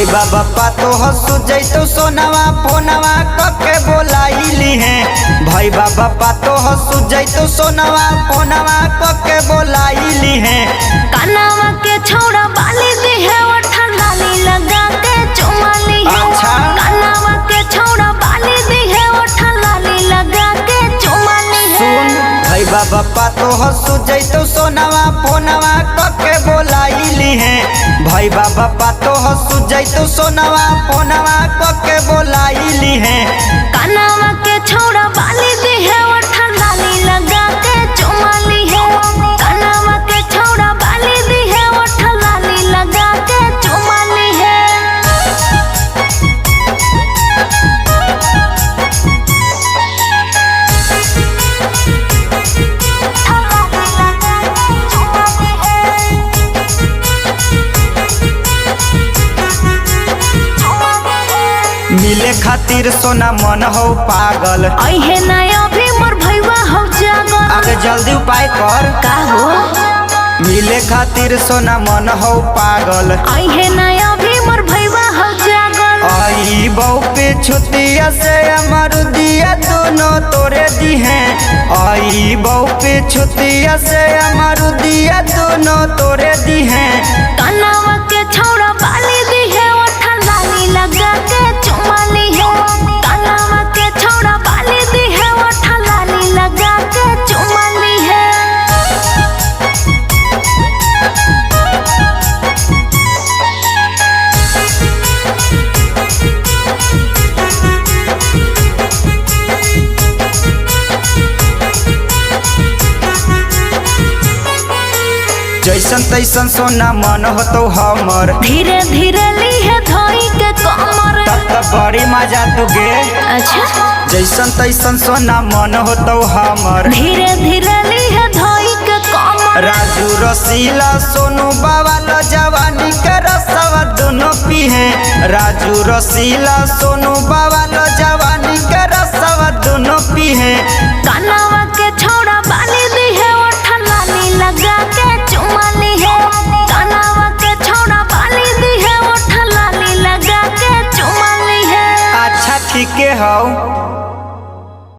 बाबा पातो हसु जैतो सोनवा फोनवा कके बोलाइली है। भाई बाबा पातो हसु जैतो सोनवा फोनवा कके बोलाइली है। कानावा के छौड़ा बाली दी है और ठंडा ली लगा के चुमाली है। अच्छा कानावा के छौड़ा बाली दी है और ठंडा ली लगा के चुमाली है। सुन भाई बाबा पातो हसु जैतो सोनवा फोनवा कके बोलाइली है। भाई बाबा पातो हसु जैतो सोनवा फोनवा कके बोलाइली है। कानावा के छौड़ा बाली दी है और ठंडा ली लगा के चुमाली है। कानावा के छौड़ा बाली दी है और ठंडा ली लगा के चुमाली है। मिले खातिर सोना मन हो पागल। अहे ना अभी मोर भैया हो जागल। आगे जल्दी उपाय कर। का हो मिले खातिर सोना मन हो पागल। अहे ना अभी मोर भैया हो जागल। आई बहू पे छुतिया से अमरुदिया दोनों तोरे दी हैं। आई बहू पे छुतिया से अमरुदिया दोनों तोरे दी हैं। कानावा के छौड़ा बाली दी है और ठंडा ली लगा के चुमाली है। कानावा के छौड़ा बाली दी है और ठंडा ली लगा के चुमाली है। जैसन तैसन सोना मन हो तो हमर। धीरे धीरे ली है धोई के कमर। तब तक बड़ी मजा तुगे। अच्छा जैसन तैसन सोना मन हो तो हमर। धीरे धीरे ली है धोई के कमर। राजू रसीला सोनू बाबा जवानी के रसवा दोनों पी है। राजू रसीला सोनू बाबा जवानी के रसवा दोनों पी है। कानावा के छौड़ा बाली दी है और ठंडा ली लगा के चुमाली है। कानावा के छौड़ा बाली दी है और ठंडा ली लगा के चुमाली है। अच्छा ठीक है हो।